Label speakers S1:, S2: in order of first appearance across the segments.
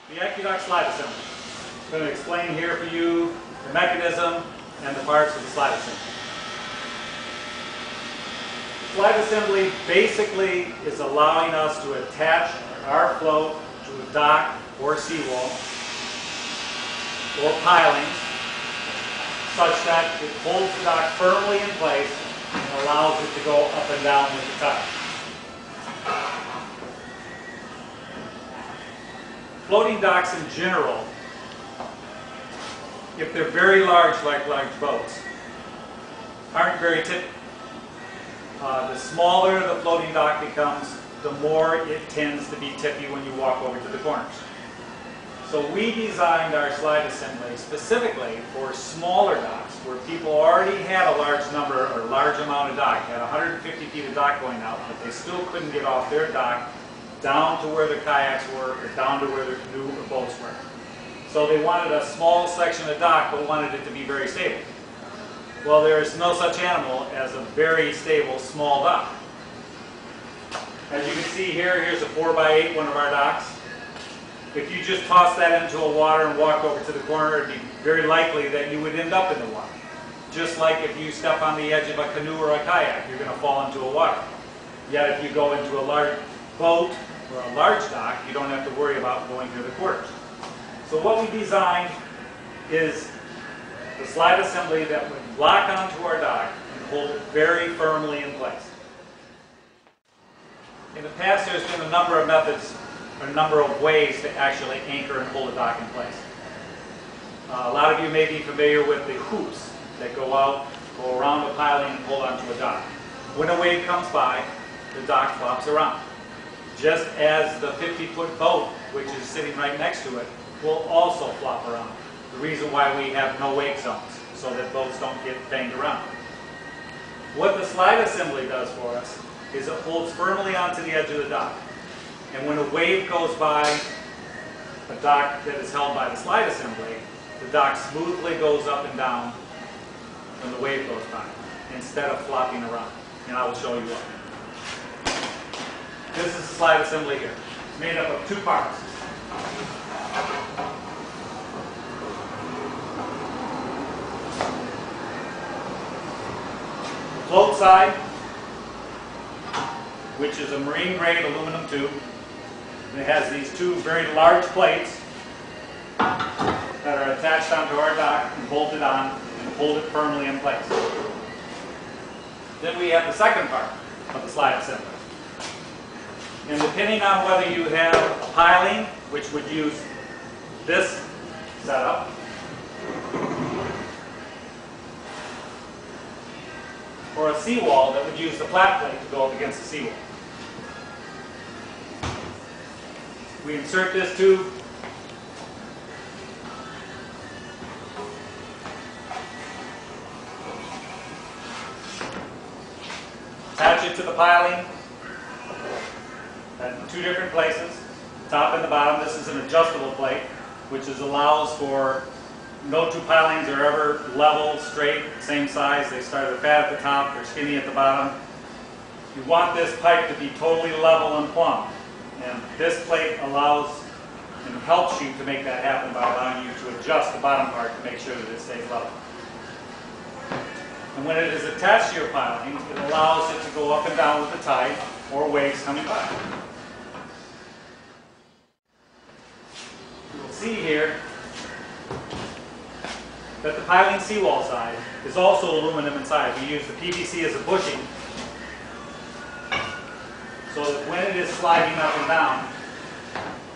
S1: The AccuDock slide assembly. I'm going to explain here for you the mechanism and the parts of the slide assembly. The slide assembly basically is allowing us to attach our float to a dock or seawall or pilings such that it holds the dock firmly in place and allows it to go up and down with the tide. Floating docks in general, if they're very large, like large boats, aren't very tippy. The smaller the floating dock becomes, the more it tends to be tippy when you walk over to the corners. So we designed our slide assembly specifically for smaller docks where people already had a large number or large amount of dock, had 150 feet of dock going out, but they still couldn't get off their dock down to where their kayaks were or down to where their canoe or boats were. So they wanted a small section of dock but wanted it to be very stable. Well, there is no such animal as a very stable small dock. As you can see here, here's a 4x8, one of our docks. If you just toss that into a water and walk over to the corner, it'd be very likely that you would end up in the water. Just like if you step on the edge of a canoe or a kayak, you're going to fall into a water. Yet if you go into a large boat or a large dock, you don't have to worry about going through the quarters. So what we designed is the slide assembly that would lock onto our dock and hold it very firmly in place. In the past, there's been a number of methods, a number of ways to actually anchor and hold a dock in place. A lot of you may be familiar with the hoops that go out, go around the piling and hold onto a dock. When a wave comes by, the dock flops around. Just as the 50-foot boat, which is sitting right next to it, will also flop around. The reason why we have no wake zones, so that boats don't get banged around. What the slide assembly does for us is it holds firmly onto the edge of the dock. And when a wave goes by a dock that is held by the slide assembly, the dock smoothly goes up and down when the wave goes by, instead of flopping around. And I will show you what. This is the slide assembly here. It's made up of two parts. The float side, which is a marine grade aluminum tube. It has these two very large plates that are attached onto our dock and bolted on and hold it firmly in place. Then we have the second part of the slide assembly. And depending on whether you have a piling, which would use this setup, or a seawall that would use the flat plate to go up against the seawall. We insert this tube, attach it to the piling at two different places, top and the bottom. This is an adjustable plate, which allows for no two pilings are ever level, straight, same size. They start at fat at the top, they're skinny at the bottom. You want this pipe to be totally level and plumb. And this plate allows and helps you to make that happen by allowing you to adjust the bottom part to make sure that it stays level. And when it is attached to your piling, it allows it to go up and down with the tide or waves coming by. You will see here that the piling seawall side is also aluminum inside. We use the PVC as a bushing so that when it is sliding up and down,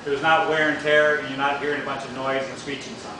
S1: there's not wear and tear and you're not hearing a bunch of noise and screeching sounds.